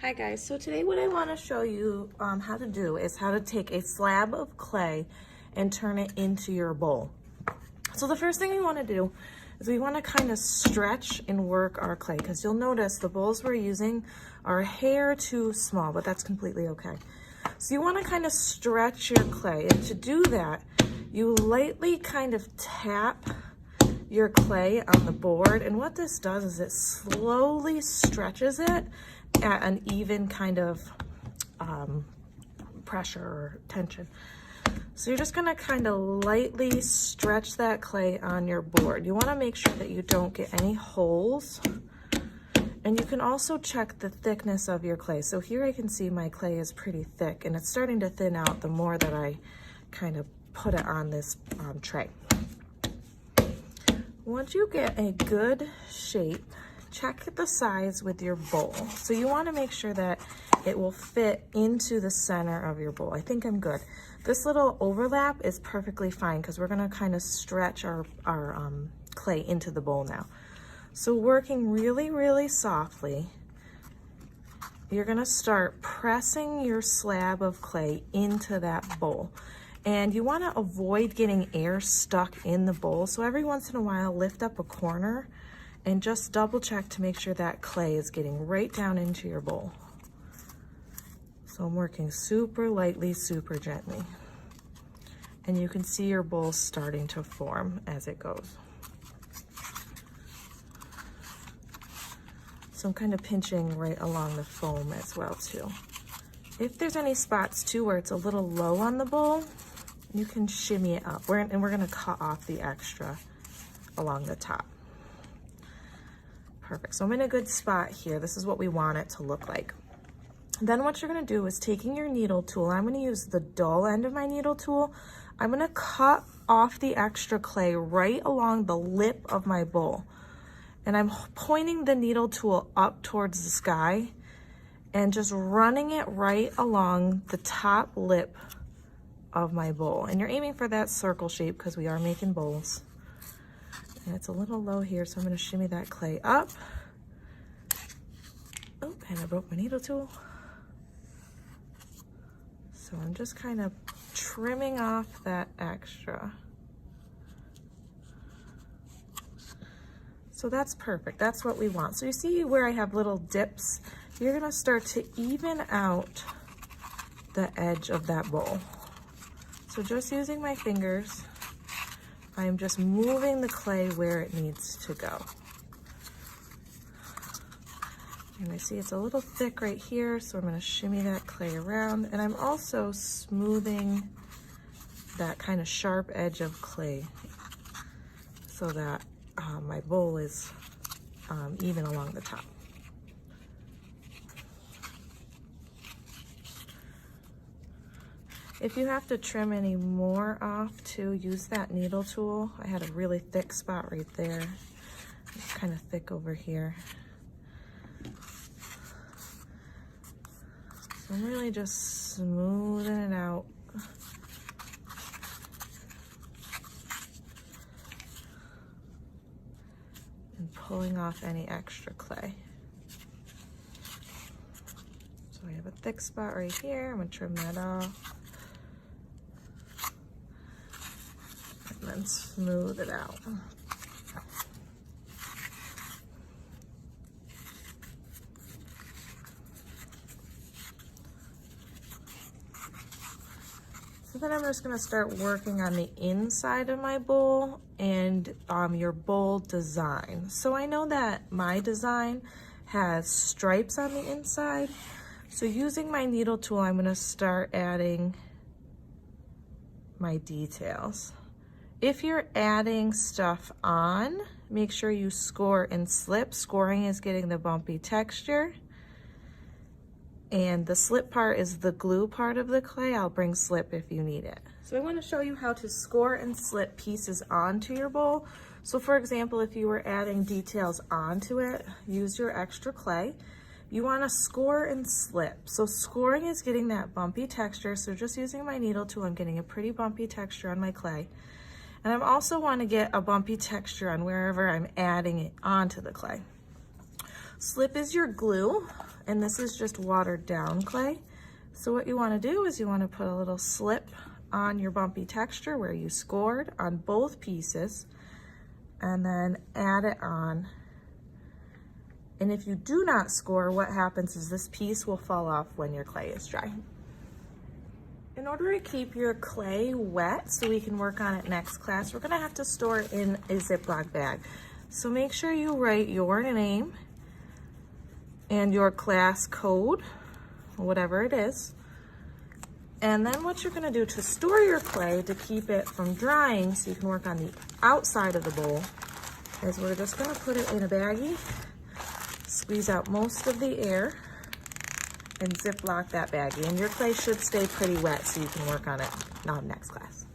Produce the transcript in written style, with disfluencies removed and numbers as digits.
Hi guys, so today what I want to show you how to do is how to take a slab of clay and turn it into your bowl. So the first thing we want to do is we want to kind of stretch and work our clay, because you'll notice the bowls we're using are a hair too small, but that's completely okay. So you want to kind of stretch your clay, and to do that you lightly kind of tap your clay on the board, and what this does is it slowly stretches it at an even kind of pressure or tension. So you're just going to kind of lightly stretch that clay on your board. You want to make sure that you don't get any holes, and you can also check the thickness of your clay. So here I can see my clay is pretty thick, and it's starting to thin out the more that I kind of put it on this tray. Once you get a good shape, check the size with your bowl. So you want to make sure that it will fit into the center of your bowl. I think I'm good. This little overlap is perfectly fine because we're going to kind of stretch our clay into the bowl now. So working really, really softly, you're going to start pressing your slab of clay into that bowl. And you want to avoid getting air stuck in the bowl. So every once in a while, lift up a corner and just double check to make sure that clay is getting right down into your bowl. So I'm working super lightly, super gently. And you can see your bowl starting to form as it goes. So I'm kind of pinching right along the foam as well too. If there's any spots too where it's a little low on the bowl, you can shimmy it up. We're gonna cut off the extra along the top. Perfect, so I'm in a good spot here. This is what we want it to look like. Then what you're gonna do is taking your needle tool, I'm gonna use the dull end of my needle tool, I'm gonna cut off the extra clay right along the lip of my bowl. And I'm pointing the needle tool up towards the sky and just running it right along the top lip of my bowl. And you're aiming for that circle shape because we are making bowls. And it's a little low here, so I'm going to shimmy that clay up. Oh, and I broke my needle tool. So I'm just kind of trimming off that extra. So that's perfect. That's what we want. So you see where I have little dips? You're going to start to even out the edge of that bowl. So just using my fingers, I'm just moving the clay where it needs to go. And I see it's a little thick right here, so I'm going to shimmy that clay around. And I'm also smoothing that kind of sharp edge of clay so that my bowl is even along the top. If you have to trim any more off too, use that needle tool. I had a really thick spot right there. It's kind of thick over here. So I'm really just smoothing it out. And pulling off any extra clay. So I have a thick spot right here. I'm gonna trim that off. And then smooth it out. So then I'm just going to start working on the inside of my bowl and your bowl design. So I know that my design has stripes on the inside. So using my needle tool, I'm going to start adding my details. If you're adding stuff on, make sure you score and slip. Scoring is getting the bumpy texture. And the slip part is the glue part of the clay. I'll bring slip if you need it. So I want to show you how to score and slip pieces onto your bowl. So for example, if you were adding details onto it, use your extra clay. You want to score and slip. So scoring is getting that bumpy texture. So just using my needle tool, I'm getting a pretty bumpy texture on my clay. And I also want to get a bumpy texture on wherever I'm adding it onto the clay. Slip is your glue, and this is just watered down clay. So what you want to do is you want to put a little slip on your bumpy texture where you scored on both pieces, and then add it on. And if you do not score, what happens is this piece will fall off when your clay is dry. In order to keep your clay wet so we can work on it next class, we're gonna have to store it in a Ziploc bag. So make sure you write your name and your class code, whatever it is. And then what you're gonna do to store your clay to keep it from drying so you can work on the outside of the bowl is we're just gonna put it in a baggie, squeeze out most of the air, and Ziploc that baggie. And your clay should stay pretty wet so you can work on it next class.